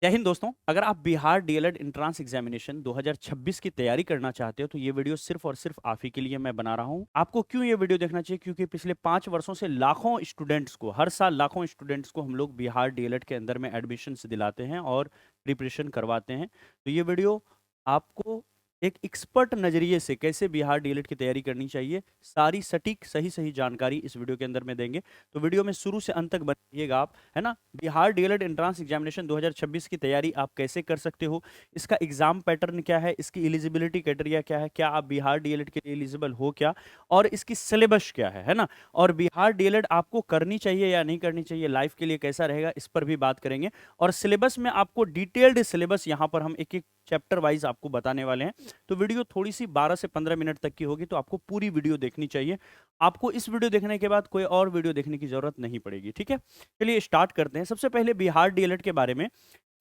जय हिंद दोस्तों। अगर आप बिहार डीएलएड एंट्रेंस एग्जामिनेशन 2026 की तैयारी करना चाहते हो तो ये वीडियो सिर्फ और सिर्फ आप ही के लिए मैं बना रहा हूँ। आपको क्यों ये वीडियो देखना चाहिए? क्योंकि पिछले 5 वर्षों से लाखों स्टूडेंट्स को, हर साल लाखों स्टूडेंट्स को हम लोग बिहार डीएलएड के अंदर में एडमिशन दिलाते हैं और प्रिपरेशन करवाते हैं। तो ये वीडियो आपको एक एक्सपर्ट नजरिए से कैसे बिहार डीएलएड की तैयारी करनी चाहिए, सारी सटीक सही सही जानकारी इस वीडियो के अंदर में देंगे। तो वीडियो में शुरू से अंत तक बनिएगा आप, है ना। बिहार डीएलएड एंट्रेंस एग्जामिनेशन 2026 की तैयारी आप कैसे कर सकते हो, इसका एग्जाम पैटर्न क्या है, इसकी एलिजिबिलिटी क्राइटेरिया क्या है, क्या आप बिहार डीएलएड के लिए एलिजिबल हो क्या, और इसकी सिलेबस क्या है ना। और बिहार डीएलएड आपको करनी चाहिए या नहीं करनी चाहिए, लाइफ के लिए कैसा रहेगा, इस पर भी बात करेंगे। और सिलेबस में आपको डिटेल्ड सिलेबस यहाँ पर हम एक एक चैप्टर वाइज आपको बताने वाले हैं। तो वीडियो थोड़ी सी 12 से 15 मिनट तक की होगी, तो आपको पूरी वीडियो देखनी चाहिए। आपको इस वीडियो देखने के बाद कोई और वीडियो देखने की जरूरत नहीं पड़ेगी, ठीक है। चलिए स्टार्ट करते हैं। सबसे पहले बिहार डीएलएड के बारे में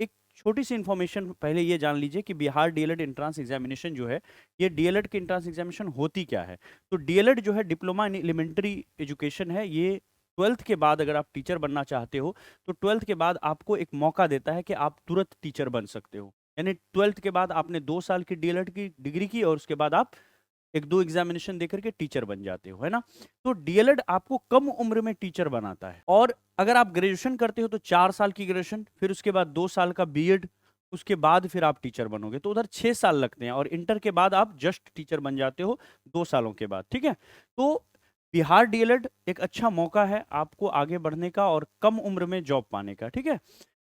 एक छोटी सी इंफॉर्मेशन पहले ये जान लीजिए कि बिहार डीएलएड एंट्रेंस एग्जामिनेशन जो है, ये डीएलएड की एंट्रेंस एग्जामिनेशन होती क्या है। तो डीएलएड जो है डिप्लोमा इन एलिमेंट्री एजुकेशन है। ये 12th के बाद अगर आप टीचर बनना चाहते हो तो 12th के बाद आपको एक मौका देता है कि आप तुरंत टीचर बन सकते हो। यानी 12th के बाद आपने 2 साल की डीएलएड की डिग्री की और उसके बाद आप एक दो एग्जामिनेशन देकर के टीचर बन जाते हो, है ना। तो डीएलएड आपको कम उम्र में टीचर बनाता है। और अगर आप ग्रेजुएशन करते हो तो 4 साल की ग्रेजुएशन, फिर उसके बाद 2 साल का बीएड, उसके बाद फिर आप टीचर बनोगे, तो उधर 6 साल लगते हैं। और इंटर के बाद आप जस्ट टीचर बन जाते हो 2 सालों के बाद, ठीक है। तो बिहार डीएलएड एक अच्छा मौका है आपको आगे बढ़ने का और कम उम्र में जॉब पाने का, ठीक है।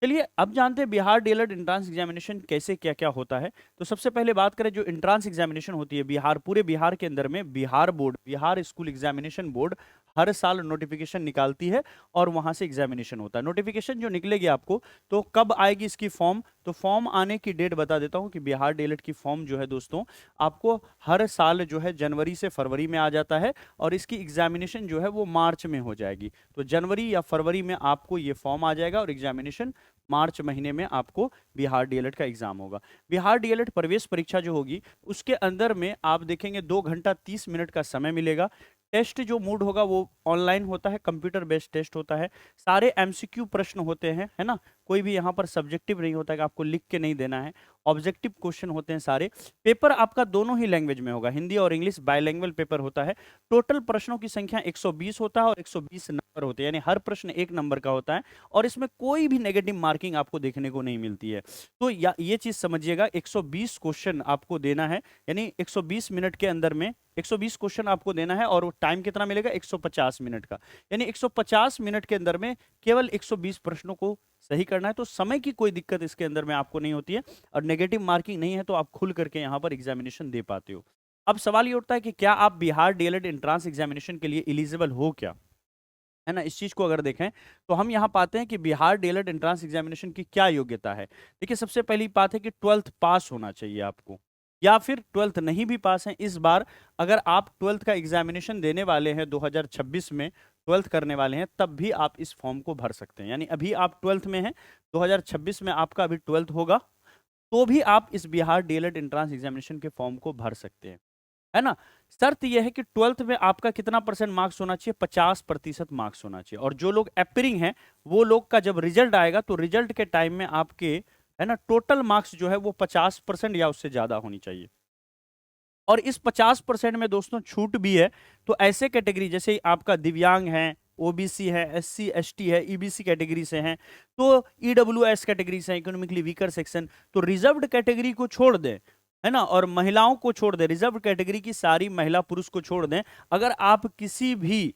चलिए अब जानते हैं बिहार डीएलएड एंट्रेंस एग्जामिनेशन कैसे क्या क्या होता है। तो सबसे पहले बात करें, जो एंट्रेंस एग्जामिनेशन होती है बिहार, पूरे बिहार के अंदर में Bihar board, Bihar school examination board हर साल नोटिफिकेशन निकालती है और वहां से एग्जामिनेशन होता है। नोटिफिकेशन जो निकलेगी आपको, तो कब आएगी इसकी फॉर्म, तो फॉर्म आने की डेट बता देता हूं कि बिहार डीएलएड की फॉर्म जो है दोस्तों, आपको हर साल जो है जनवरी से फरवरी में आ जाता है और इसकी एग्जामिनेशन जो है वो मार्च में हो जाएगी। तो जनवरी या फरवरी में आपको ये फॉर्म आ जाएगा और एग्जामिनेशन मार्च महीने में आपको बिहार डीएलएड का एग्जाम होगा। बिहार डीएलएड प्रवेश परीक्षा जो होगी उसके अंदर में आप देखेंगे 2 घंटा 30 मिनट का समय मिलेगा। टेस्ट जो मोड होगा वो ऑनलाइन होता है, कंप्यूटर बेस्ड टेस्ट होता है। सारे एमसीक्यू प्रश्न होते हैं, है ना। कोई भी यहाँ पर सब्जेक्टिव नहीं होता है कि आपको लिख के नहीं देना है। ऑब्जेक्टिव क्वेश्चन होते हैं सारे। पेपर आपका दोनों ही लैंग्वेज में होगा, हिंदी और इंग्लिश, बायलैंग्वेज पेपर होता है। टोटल प्रश्नों की संख्या 120 होता है और 120 नंबर होते हैं, यानी हर प्रश्न 1 नंबर का होता है और इसमें कोई भी नेगेटिव मार्किंग आपको देखने को नहीं मिलती है। तो ये चीज समझिएगा, 120 क्वेश्चन आपको देना है, यानी 120 मिनट के अंदर में 120 क्वेश्चन आपको देना है। और टाइम कितना मिलेगा? 150 मिनट का। यानी 150 मिनट के अंदर में केवल 120 प्रश्नों को सही करना है। तो समय की कोई दिक्कत इसके अंदर में आपको नहीं होती है और नेगेटिव मार्किंग नहीं है, तो आप खुल करके यहाँ पर एग्जामिनेशन दे पाते हो। अब सवाल ये उठता है कि क्या आप बिहार डीएलएड एंट्रेंस एग्जामिनेशन के लिए एलिजिबल हो क्या, है ना। इस चीज को अगर देखें तो हम यहाँ पाते हैं कि बिहार डीएलएड एंट्रेंस एग्जामिनेशन की क्या योग्यता है। देखिए सबसे पहली बात है कि 12th पास होना चाहिए आपको, या फिर 12th नहीं भी पास है इस बार, अगर आप 12th का एग्जामिनेशन देने वाले हैं 2026 में, 12th करने वाले हैं, तब भी आप इस फॉर्म को भर सकते हैं। यानी अभी आप 12th में हैं, 2026 में आपका अभी 12th होगा, तो भी आप इस बिहार डीएलएड एंट्रेंस एग्जामिनेशन के फॉर्म को भर सकते हैं, है ना। शर्त यह है कि 12th में आपका कितना परसेंट मार्क्स होना चाहिए? 50% मार्क्स होना चाहिए। और जो लोग एपरिंग हैं वो लोग का जब रिजल्ट आएगा तो रिजल्ट के टाइम में आपके, है ना, टोटल मार्क्स जो है वो 50% या उससे ज्यादा होनी चाहिए। और इस 50% में दोस्तों छूट भी है। तो ऐसे कैटेगरी जैसे आपका दिव्यांग है, ओबीसी है, एससी एसटी है, ईबीसी कैटेगरी से हैं, तो ईडब्ल्यूएस कैटेगरी से, इकोनॉमिकली वीकर सेक्शन, तो रिजर्व्ड कैटेगरी को छोड़ दें, है ना, और महिलाओं को छोड़ दें, रिजर्व कैटेगरी की सारी महिला पुरुष को छोड़ दें। अगर आप किसी भी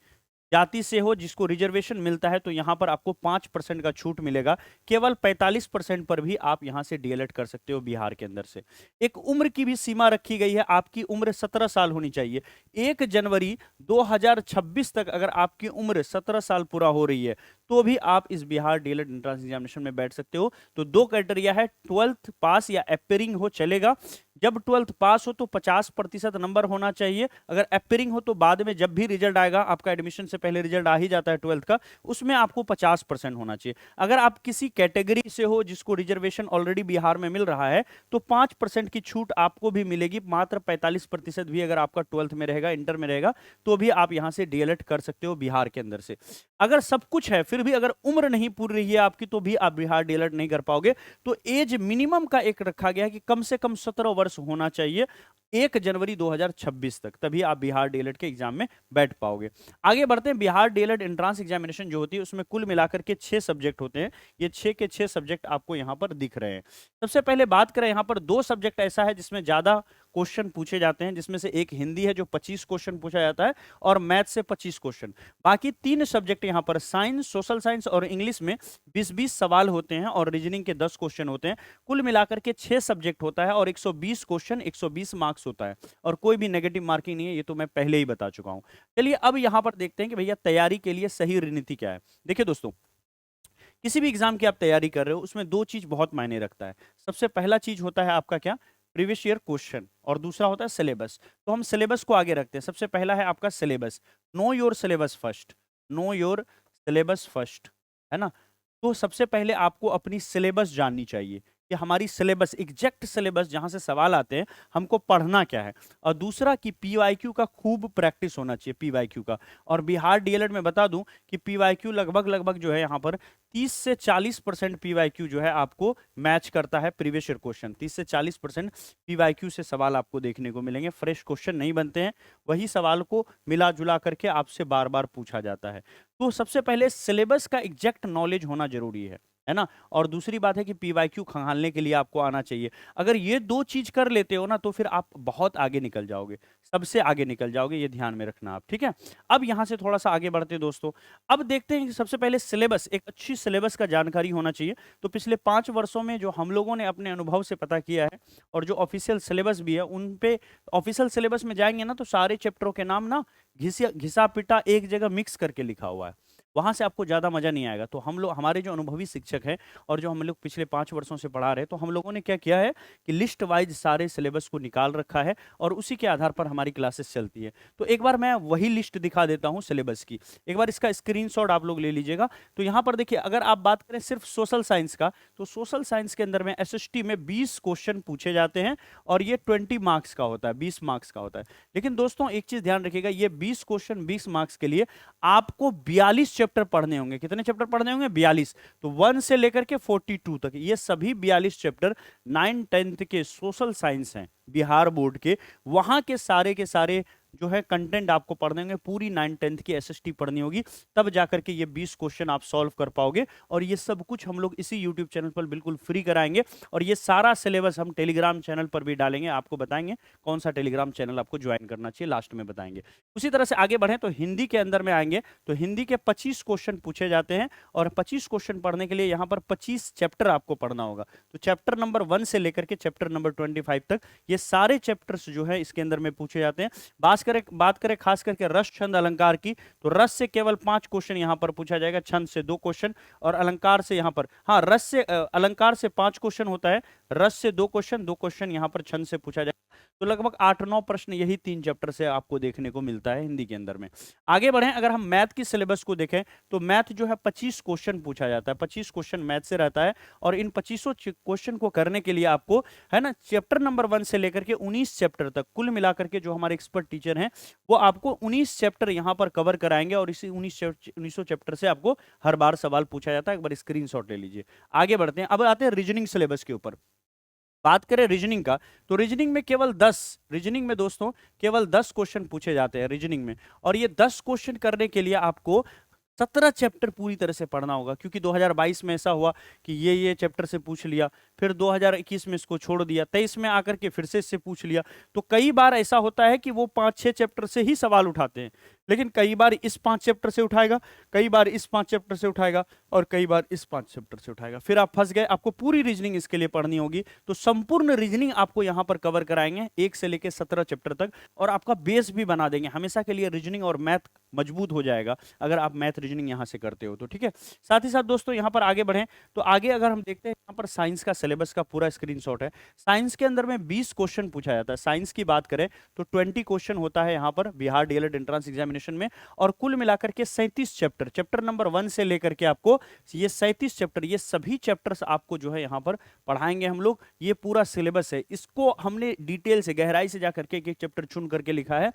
जाति से हो जिसको रिजर्वेशन मिलता है तो यहां पर आपको 5% का छूट मिलेगा। केवल 45% पर भी आप यहां से डीएलएड कर सकते हो बिहार के अंदर से। एक उम्र की भी सीमा रखी गई है, आपकी उम्र 17 साल होनी चाहिए। 1 जनवरी 2026 तक अगर आपकी उम्र 17 साल पूरा हो रही है तो भी आप इस बिहार डीएलएड एंट्रेंस एग्जामिनेशन में बैठ सकते हो। तो दो क्राइटेरिया है, 12th पास या एपेयरिंग हो चलेगा। जब 12th पास हो तो 50% नंबर होना चाहिए। अगर अपेयरिंग हो तो बाद में जब भी रिजल्ट आएगा, आपका एडमिशन से पहले रिजल्ट आ ही जाता है 12th का, उसमें आपको 50% होना चाहिए। अगर आप किसी कैटेगरी से हो जिसको रिजर्वेशन ऑलरेडी बिहार में मिल रहा है तो 5% की छूट आपको भी मिलेगी। मात्र 45% भी अगर आपका 12th में रहेगा, इंटर में रहेगा, तो भी आप यहां से डीएलएड कर सकते हो बिहार के अंदर से। अगर सब कुछ है फिर भी अगर उम्र नहीं पूरी रही है आपकी, तो भी आप बिहार डीएलएड नहीं कर पाओगे। तो एज मिनिमम का एक रखा गया है कि कम से कम 17 वर्ष होना चाहिए 1 जनवरी 2026 तक, तभी आप बिहार डीएलएड के एग्जाम में बैठ पाओगे। आगे बढ़ते हैं। बिहार डीएलएड एंट्रेंस एग्जामिनेशन जो होती है उसमें कुल मिलाकर के 6 सब्जेक्ट होते हैं। ये 6 के 6 सब्जेक्ट आपको यहां पर दिख रहे हैं। सबसे पहले बात करें, यहां पर 2 सब्जेक्ट ऐसा है जिसमें ज्यादा क्वेश्चन पूछे जाते हैं, जिसमें से एक हिंदी है जो 25 क्वेश्चन पूछा जाता है और मैथ से 25 क्वेश्चन। बाकी 3 सब्जेक्ट यहां पर साइंस, सोशल साइंस और इंग्लिश में 20-20 सवाल होते हैं और रीजनिंग के 10 क्वेश्चन होते हैं। कुल मिलाकर के 6 सब्जेक्ट होता है और 120 क्वेश्चन, 120 मार्क्स होता है और कोई भी नेगेटिव मार्किंग नहीं है, ये तो मैं पहले ही बता चुका हूं। चलिए अब यहां पर देखते हैं कि भैया तैयारी के लिए सही रणनीति क्या है। देखिए दोस्तों, किसी भी एग्जाम की आप तैयारी कर रहे हो उसमें 2 चीज बहुत मायने रखता है। सबसे पहला चीज होता है आपका क्या, प्रीवियस ईयर क्वेश्चन, और दूसरा होता है सिलेबस। तो हम सिलेबस को आगे रखते हैं। सबसे पहला है आपका syllabus. Know your syllabus first, know your syllabus first, है ना। तो सबसे पहले आपको अपनी सिलेबस जाननी चाहिए कि हमारी सिलेबस, एग्जैक्ट सिलेबस जहां से सवाल आते हैं, हमको पढ़ना क्या है। और दूसरा कि पीवाईक्यू का खूब प्रैक्टिस होना चाहिए, पीवाईक्यू का। और बिहार डीएलएड में बता दूं कि पीवाईक्यू लगभग लगभग जो है यहाँ पर 30 से 40% पीवाईक्यू जो है आपको मैच करता है प्रीवियस ईयर क्वेश्चन। 30 से 40% पीवाईक्यू से सवाल आपको देखने को मिलेंगे। फ्रेश क्वेश्चन नहीं बनते हैं, वही सवाल को मिला जुला करके आपसे बार बार पूछा जाता है। तो सबसे पहले सिलेबस का एग्जैक्ट नॉलेज होना जरूरी है ना। और दूसरी बात है कि पीवाईक्यू खंगालने के लिए आपको आना चाहिए। अगर ये 2 चीज कर लेते हो ना तो फिर आप बहुत आगे निकल जाओगे, सबसे आगे निकल जाओगे, ये ध्यान में रखना आप, ठीक है। अब यहां से थोड़ा सा आगे बढ़ते हैं दोस्तों। अब देखते हैं कि सबसे पहले सिलेबस, एक अच्छी सिलेबस का जानकारी होना चाहिए। तो पिछले 5 वर्षों में जो हम लोगों ने अपने अनुभव से पता किया है और जो ऑफिशियल सिलेबस भी है उन पे, ऑफिशियल सिलेबस में जाएंगे ना तो सारे चैप्टरों के नाम ना घिसा पिटा एक जगह मिक्स करके लिखा हुआ है, वहां से आपको ज्यादा मजा नहीं आएगा। तो हम लोग, हमारे जो अनुभवी शिक्षक हैं और जो हम लोग पिछले 5 वर्षों से पढ़ा रहे हैं, तो हम लोगों ने क्या किया है कि लिस्ट वाइज सारे सिलेबस को निकाल रखा है और उसी के आधार पर हमारी क्लासेस चलती है। तो एक बार मैं वही लिस्ट दिखा देता हूं सिलेबस की, एक बार इसका स्क्रीनशॉट आप लोग ले लीजिएगा। तो यहाँ पर देखिए, अगर आप बात करें सिर्फ सोशल साइंस का, तो सोशल साइंस के अंदर में एसएसटी में 20 क्वेश्चन पूछे जाते हैं और ये 20 मार्क्स का होता है, 20 मार्क्स का होता है। लेकिन दोस्तों एक चीज ध्यान रखिएगा, ये 20 क्वेश्चन 20 मार्क्स के लिए आपको 42 चैप्टर पढ़ने होंगे। कितने चैप्टर पढ़ने होंगे? 42। तो 1 से लेकर के 42 तक ये सभी 42 चैप्टर 9 10th के सोशल साइंस हैं बिहार बोर्ड के, वहां के सारे जो है कंटेंट आपको पढ़ने होंगे। पूरी 9 10th की एसएसटी पढ़नी होगी, तब जाकर के ये 20 क्वेश्चन आप सॉल्व कर पाओगे। और ये सब कुछ हम लोग इसी यूट्यूब चैनल पर बिल्कुल फ्री कराएंगे और ये सारा सिलेबस हम टेलीग्राम चैनल पर भी डालेंगे। आपको बताएंगे कौन सा टेलीग्राम चैनल आपको ज्वाइन करना चाहिए, लास्ट में बताएंगे। उसी तरह से आगे बढ़े तो हिंदी के अंदर में आएंगे तो हिंदी के 25 क्वेश्चन पूछे जाते हैं और 25 क्वेश्चन पढ़ने के लिए यहाँ पर 25 चैप्टर आपको पढ़ना होगा। तो चैप्टर नंबर 1 से लेकर के चैप्टर नंबर 25 तक ये सारे चैप्टर्स जो है इसके अंदर में पूछे जाते हैं। बात करें खास करके रस, छंद, अलंकार की, तो रस से केवल 5 क्वेश्चन यहां पर पूछा जाएगा, छंद से 2 क्वेश्चन और अलंकार से यहां पर, हाँ, रस से अलंकार से 5 क्वेश्चन होता है, रस से 2 क्वेश्चन, 2 क्वेश्चन यहां पर छंद से पूछा जाएगा। तो लगभग 8-9 प्रश्न यही 3 चैप्टर से आपको देखने को मिलता है हिंदी के अंदर में। आगे बढ़े, अगर हम मैथ की सिलेबस को देखें तो मैथ जो है 25 क्वेश्चन पूछा जाता है, 25 क्वेश्चन मैथ से रहता है। और इन 25 क्वेश्चन को करने के लिए आपको, है ना, चैप्टर नंबर 1 से लेकर के 19 चैप्टर तक कुल मिलाकर के जो हमारे एक्सपर्ट टीचर हैं वो आपको 19 चैप्टर यहां पर कवर कराएंगे और इसी 1900 चैप्टर से आपको हर बार सवाल पूछा जाता है। एक बार स्क्रीनशॉट ले लीजिए। आगे बढ़ते हैं, अब आते हैं रीजनिंग सिलेबस के ऊपर। बात करें रीजनिंग का, तो रीजनिंग में केवल 10, रीजनिंग में दोस्तों केवल 10 क्वेश्चन पूछे जाते हैं रीजनिंग में। और ये 10 क्वेश्चन करने के लिए आपको 17 चैप्टर पूरी तरह से पढ़ना होगा, क्योंकि 2022 में ऐसा हुआ कि ये चैप्टर से पूछ लिया, फिर 2021 में इसको छोड़ दिया, 23 में आकर के फिर से इससे पूछ लिया। तो कई बार ऐसा होता है कि वो 5-6 चैप्टर से ही सवाल उठाते हैं, लेकिन कई बार इस 5 चैप्टर से उठाएगा, कई बार इस 5 चैप्टर से उठाएगा, और कई बार इस 5 चैप्टर से उठाएगा। फिर आप फंस गए, आपको पूरी रीजनिंग इसके लिए पढ़नी होगी। तो संपूर्ण रीजनिंग आपको यहां पर कवर कराएंगे 1 से लेकर 17 चैप्टर तक, और आपका बेस भी बना देंगे हमेशा के लिए। रीजनिंग और मैथ मजबूत हो जाएगा अगर आप मैथ रीजनिंग यहां से करते हो तो, ठीक है। साथ ही साथ दोस्तों यहां पर आगे बढ़ें तो आगे अगर हम देखते हैं, यहां पर साइंस का सिलेबस का पूरा स्क्रीनशॉट है। साइंस के अंदर में 20 क्वेश्चन पूछा जाता है। साइंस की बात करें तो 20 क्वेश्चन होता है यहां पर बिहार डीएलएड एंट्रेंस एग्जामिनेशन में, और कुल मिलाकर के 37 चैप्टर, चैप्टर नंबर 1 से लेकर के आपको ये 37 चैप्टर, ये सभी चैप्टर्स आपको जो है यहां पर पढ़ाएंगे हम लोग। ये पूरा सिलेबस है, इसको हमने डिटेल से गहराई से जाकर के एक एक चैप्टर चुन करके लिखा है।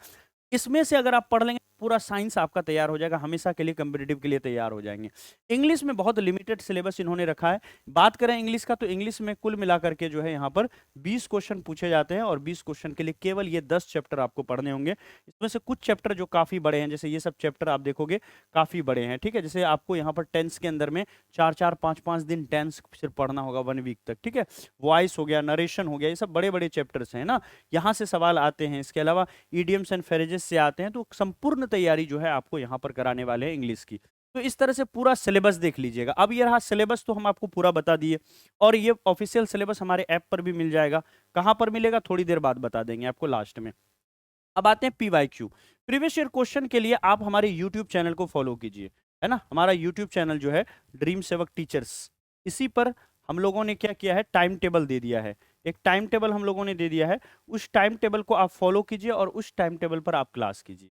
इसमें से अगर आप पढ़ लेंगे पूरा साइंस आपका तैयार हो जाएगा, हमेशा के लिए कॉम्पिटिटिव के लिए तैयार हो जाएंगे। इंग्लिश में बहुत लिमिटेड सिलेबस इन्होंने रखा है। बात करें इंग्लिश का तो इंग्लिश में कुल मिलाकर के जो है यहाँ पर 20 क्वेश्चन पूछे जाते हैं, और 20 क्वेश्चन के लिए केवल ये 10 चैप्टर आपको पढ़ने होंगे। इसमें से कुछ चैप्टर जो काफी बड़े हैं, जैसे ये सब चैप्टर आप देखोगे काफी बड़े हैं, ठीक है। जैसे आपको यहाँ पर टेंस के अंदर में 4-4, 5-5 दिन टेंस सिर्फ पढ़ना होगा 1 वीक तक, ठीक है। वॉइस हो गया, नरेशन हो गया, ये सब बड़े बड़े चैप्टर्स हैं ना, यहाँ से सवाल आते हैं। इसके अलावा ईडियम्स एंड फ्रेजेस से आते हैं। तो संपूर्ण तैयारी जो है आपको यहां पर कराने वाले हैं इंग्लिश की। तो इस तरह से पूरा सिलेबस देख लीजिएगा। अब ये रहा सिलेबस, तो हम आपको पूरा बता दिए, और ये ऑफिशियल सिलेबस हमारे ऐप पर भी मिल जाएगा। कहां पर मिलेगा थोड़ी देर बाद बता देंगे आपको लास्ट में। अब आते हैं पीवाईक्यू, प्रीवियस ईयर क्वेश्चन के लिए आप हमारे यूट्यूब चैनल को फॉलो कीजिए, है ना। हमारा यूट्यूब चैनल जो है ड्रीम सेवक टीचर्स, इसी पर हम लोगों ने क्या किया है, टाइम टेबल दे दिया है। एक टाइम टेबल हम लोगों ने दे दिया है, उस टाइम टेबल को आप फॉलो कीजिए और उस टाइम टेबल पर आप क्लास कीजिए,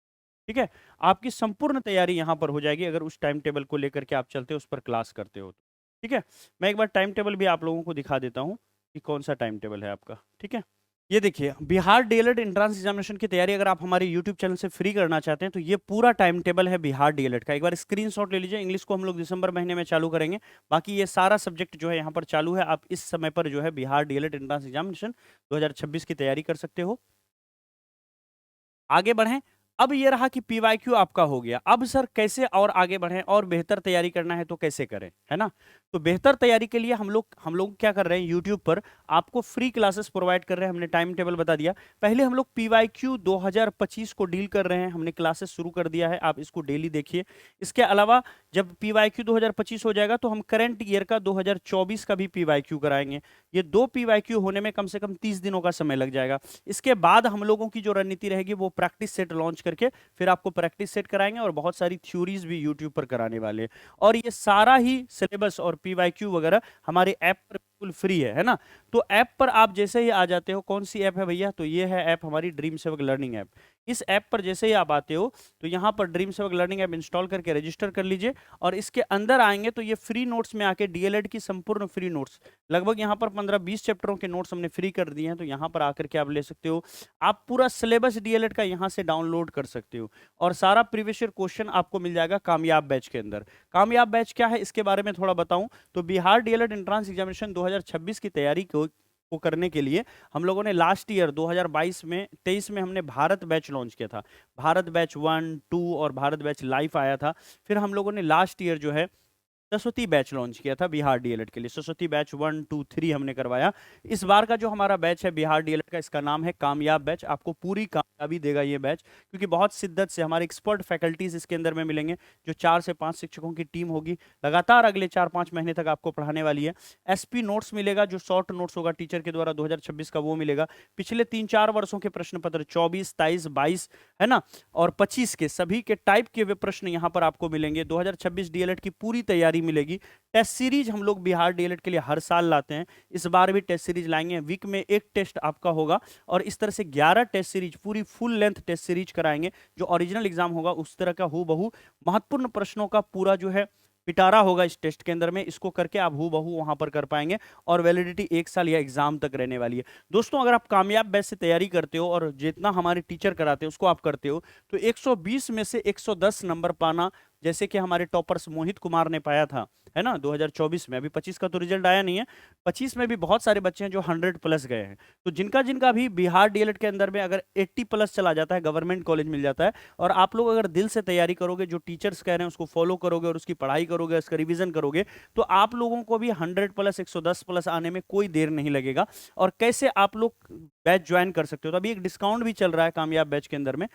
ठीक है। आपकी संपूर्ण तैयारी यहां पर हो जाएगी अगर उस टाइम टेबल को लेकर के आप चलते हो, उस पर क्लास करते हो तो, ठीक है। मैं एक बार टाइम टेबल भी आप लोगों को दिखा देता हूं कि कौन सा टाइम टेबल है आपका, ठीक है। ये देखिए, बिहार डीएलएड एंट्रेंस एग्जामिनेशन की तैयारी अगर आप हमारे यूट्यूब चैनल से फ्री करना चाहते हैं तो ये पूरा टाइम टेबल है बिहार डीएलएड का। एक बार स्क्रीनशॉट ले लीजिए। इंग्लिश को हम लोग दिसंबर महीने में चालू करेंगे, बाकी ये सारा सब्जेक्ट जो है यहाँ पर चालू है। आप इस समय पर जो है बिहार डीएलएड एंट्रेंस एग्जामिनेशन 2026 की तैयारी कर सकते हो। आगे बढ़ें। अब ये रहा कि पीवाईक्यू आपका हो गया। अब सर कैसे और आगे बढ़ें और बेहतर तैयारी करना है तो कैसे करें, है ना। तो बेहतर तैयारी के लिए हम लोग क्या कर रहे हैं, यूट्यूब पर आपको फ्री क्लासेस प्रोवाइड कर रहे हैं। हमने टाइम टेबल बता दिया। पहले हम लोग पीवाईक्यू 2025 को डील कर रहे हैं, हमने क्लासेस शुरू कर दिया है, आप इसको डेली देखिए। इसके अलावा जब पीवाईक्यू 2025 हो जाएगा तो हम करंट ईयर का 2024 का भी पीवाईक्यू कराएंगे। ये 2 पीवाईक्यू होने में कम से कम 30 दिनों का समय लग जाएगा। इसके बाद हम लोगों की जो रणनीति रहेगी वो प्रैक्टिस सेट लॉन्च करके फिर आपको प्रैक्टिस सेट कराएंगे, और बहुत सारी थ्योरीज भी यूट्यूब पर कराने वाले हैं। और ये सारा ही सिलेबस और पीवाईक्यू वगैरह हमारे ऐप पर बिल्कुल फ्री है ना। तो ऐप पर आप जैसे ही आ जाते हो, कौन सी ऐप है भैया, तो ये है ऐप हमारी ड्रीम सेवक लर्निंग ऐप। इस ऐप पर जैसे ही आप आते हो तो यहाँ पर ड्रीम सेवक लर्निंग ऐप इंस्टॉल करके रजिस्टर कर लीजिए, और इसके अंदर आएंगे तो ये फ्री नोट्स में आके डीएलएड की संपूर्ण फ्री नोट्स, लगभग यहाँ पर 15-20 चैप्टरों के नोट्स हमने फ्री कर दिए हैं, तो यहाँ पर आकर के आप ले सकते हो। आप पूरा सिलेबस डीएलएड का यहाँ से डाउनलोड कर सकते हो, और सारा प्रीवियस ईयर क्वेश्चन आपको मिल जाएगा कामयाब बैच के अंदर। कामयाब बैच क्या है इसके बारे में थोड़ा बताऊं तो बिहार डीएलएड एंट्रेंस एग्जामिनेशन 2026 की तैयारी को करने के लिए हम लोगों ने लास्ट ईयर 2022 में 23 में हमने भारत बैच लॉन्च किया था। भारत बैच 1, 2 और भारत बैच लाइव आया था। फिर हम लोगों ने लास्ट ईयर जो है सरस्वती बैच लॉन्च किया था बिहार डीएलएड के लिए। सरस्वती बैच 1, 2, 3 हमने करवाया। इस बार का जो हमारा बैच है बिहार डीएलएड का, इसका नाम है कामयाब बैच। आपको पूरी कामयाबी देगा ये बैच, क्योंकि बहुत शिद्दत से हमारे एक्सपर्ट फैकल्टीज इसके अंदर में मिलेंगे, जो 4 से 5 शिक्षकों की टीम होगी, लगातार अगले 4-5 महीने तक आपको पढ़ाने वाली है। एसपी नोट्स मिलेगा, जो शॉर्ट नोट्स होगा टीचर के द्वारा 2026 का, वो मिलेगा। पिछले 3-4 वर्षों के प्रश्न पत्र 24, 23, 22 है ना, और 25 के सभी के टाइप के वे प्रश्न यहाँ पर आपको मिलेंगे। 2026 डीएलएड की पूरी तैयारी मिलेगी। टेस्ट सीरीज हम लोग बिहार डीएलएड के लिए हर साल लाते हैं, इस बार भी टेस्ट सीरीज लाएंगे। वीक में एक टेस्ट आपका होगा, और इस तरह से 11 टेस्ट सीरीज, पूरी फुल लेंथ टेस्ट सीरीज कराएंगे। जो ओरिजिनल एग्जाम होगा उस तरह का हूबहू महत्वपूर्ण प्रश्नों का पूरा जो है पिटारा होगा इस टेस्ट के अंदर में। इसको करके आप हूबहू वहां पर कर पाएंगे, और वैलिडिटी 1 साल या एग्जाम तक रहने वाली है। दोस्तों अगर आप कामयाब बैच से तैयारी करते हो और जितना हमारे टीचर कराते हैं उसको आप करते हो, तो 120 में से 110 नंबर पाना, जैसे कि हमारे टॉपर्स मोहित कुमार ने पाया था, है ना, 2024 में। अभी 25 का तो रिजल्ट आया नहीं है, 25 में भी बहुत सारे बच्चे हैं जो 100 प्लस गए हैं। तो जिनका जिनका भी बिहार डीएलएड के अंदर में अगर 80 प्लस चला जाता है, गवर्नमेंट कॉलेज मिल जाता है, और आप लोग अगर दिल से तैयारी करोगे, जो टीचर्स कह रहे हैं उसको फॉलो करोगे और उसकी पढ़ाई करोगे, उसका रिविजन करोगे, तो आप लोगों को भी 100 प्लस 110 प्लस आने में कोई देर नहीं लगेगा। और कैसे आप लोग बैच ज्वाइन कर सकते हो, तो अभी एक डिस्काउंट भी चल रहा है कामयाब बैच के अंदर में।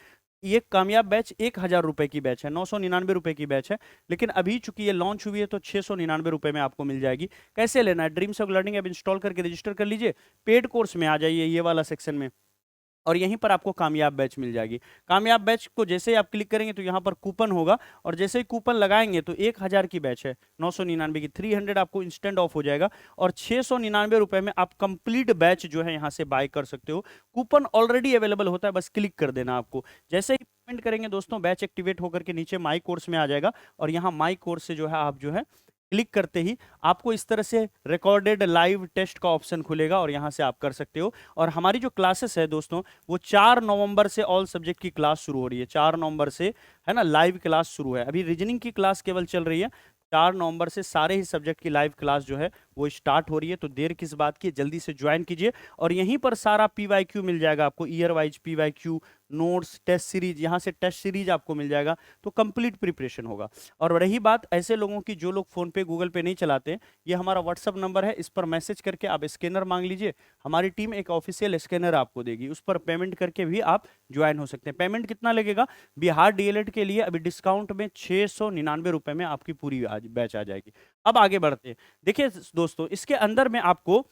ये कामयाब बैच 1,000 रुपए की बैच है, 999 रुपए की बैच है, लेकिन अभी चूंकि ये लॉन्च हुई है तो 699 रुपए में आपको मिल जाएगी। कैसे लेना है? Dreams of learning app install करके रजिस्टर कर लीजिए, पेड कोर्स में आ जाइए ये वाला सेक्शन में, और यहीं पर आपको कामयाब बैच मिल जाएगी। कामयाब बैच को जैसे ही आप क्लिक करेंगे तो यहाँ पर कूपन होगा, और जैसे ही कूपन लगाएंगे तो 1,000 की बैच है, 999 की 300 आपको इंस्टेंट ऑफ हो जाएगा, और 699 रुपए में आप कंप्लीट बैच जो है यहाँ से बाय कर सकते हो। कूपन ऑलरेडी अवेलेबल होता है, बस क्लिक कर देना आपको। जैसे ही पेमेंट करेंगे दोस्तों, बैच एक्टिवेट होकर के नीचे माई कोर्स में आ जाएगा, और यहाँ माई कोर्स से जो है आप जो है क्लिक करते ही आपको इस तरह से रिकॉर्डेड लाइव टेस्ट का ऑप्शन खुलेगा, और यहां से आप कर सकते हो। और हमारी जो क्लासेस है दोस्तों, वो 4 नवंबर से ऑल सब्जेक्ट की क्लास शुरू हो रही है, 4 नवंबर से, है ना, लाइव क्लास शुरू है। अभी रीजनिंग की क्लास केवल चल रही है, 4 नवंबर से सारे ही सब्जेक्ट की लाइव क्लास जो है वो स्टार्ट हो रही है। तो देर किस बात की, जल्दी से ज्वाइन कीजिए, और यहीं पर सारा पीवाईक्यू मिल जाएगा आपको, year wise PYQ, notes, test series, यहाँ से टेस्ट सीरीज आपको मिल जाएगा। तो कंप्लीट प्रिपरेशन होगा। और रही बात ऐसे लोगों की जो लोग फोन पे गूगल पे नहीं चलाते, ये हमारा व्हाट्सअप नंबर है, इस पर मैसेज करके आप स्कैनर मांग लीजिए, हमारी टीम एक ऑफिशियल स्कैनर आपको देगी, उस पर पेमेंट करके भी आप ज्वाइन हो सकते हैं। पेमेंट कितना लगेगा? बिहार डीएलएड के लिए अभी डिस्काउंट में 699 रुपए में आपकी पूरी आज बैच आ जाएगी। अब आगे बढ़ते हैं। देखिए दोस्तों, इसके अंदर में आपको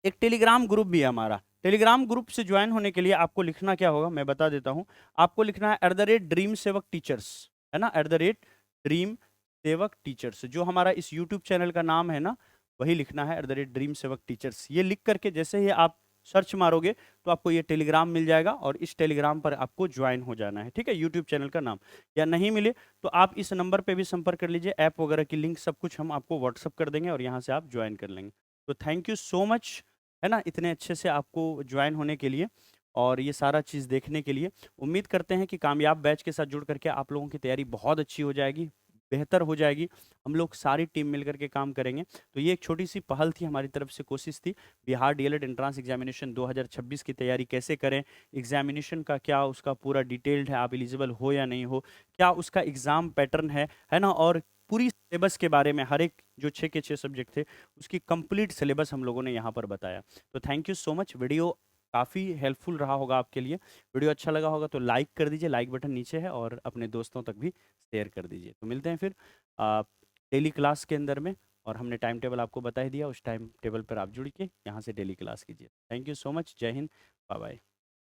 एक टेलीग्राम ग्रुप भी है हमारा। टेलीग्राम ग्रुप से ज्वाइन होने के लिए आपको लिखना क्या होगा, मैं बता देता हूं। आपको लिखना है @ड्रीम सेवक टीचर्स, है ना, @ड्रीम सेवक टीचर्स, जो हमारा इस यूट्यूब चैनल का नाम है ना, वही लिखना है, @ड्रीम सेवक टीचर्स। ये लिख करके जैसे ही आप सर्च मारोगे तो आपको ये टेलीग्राम मिल जाएगा, और इस टेलीग्राम पर आपको ज्वाइन हो जाना है, ठीक है, यूट्यूब चैनल का नाम। या नहीं मिले तो आप इस नंबर पे भी संपर्क कर लीजिए, ऐप वगैरह की लिंक सब कुछ हम आपको व्हाट्सअप कर देंगे, और यहाँ से आप ज्वाइन कर लेंगे। तो थैंक यू सो मच, है ना, इतने अच्छे से आपको ज्वाइन होने के लिए, और ये सारा चीज़ देखने के लिए। उम्मीद करते हैं कि कामयाब बैच के साथ जुड़ करके आप लोगों की तैयारी बहुत अच्छी हो जाएगी, बेहतर हो जाएगी। हम लोग सारी टीम मिलकर के काम करेंगे। तो ये एक छोटी सी पहल थी हमारी तरफ से, कोशिश थी। बिहार डीएलएड एंट्रेंस एग्जामिनेशन 2026 की तैयारी कैसे करें, एग्जामिनेशन का क्या उसका पूरा डिटेल्ड है, आप एलिजिबल हो या नहीं हो, क्या उसका एग्ज़ाम पैटर्न है ना, और पूरी सिलेबस के बारे में, हर एक जो 6 के 6 सब्जेक्ट थे उसकी कंप्लीट सिलेबस हम लोगों ने यहाँ पर बताया। तो thank you so much. Video काफ़ी हेल्पफुल रहा होगा आपके लिए। वीडियो अच्छा लगा होगा तो लाइक कर दीजिए, लाइक बटन नीचे है, और अपने दोस्तों तक भी शेयर कर दीजिए। तो मिलते हैं फिर डेली क्लास के अंदर में, और हमने टाइम टेबल आपको बता ही दिया, उस टाइम टेबल पर आप जुड़ के यहाँ से डेली क्लास कीजिए। Thank you so much. जय हिंद, बाय बाय।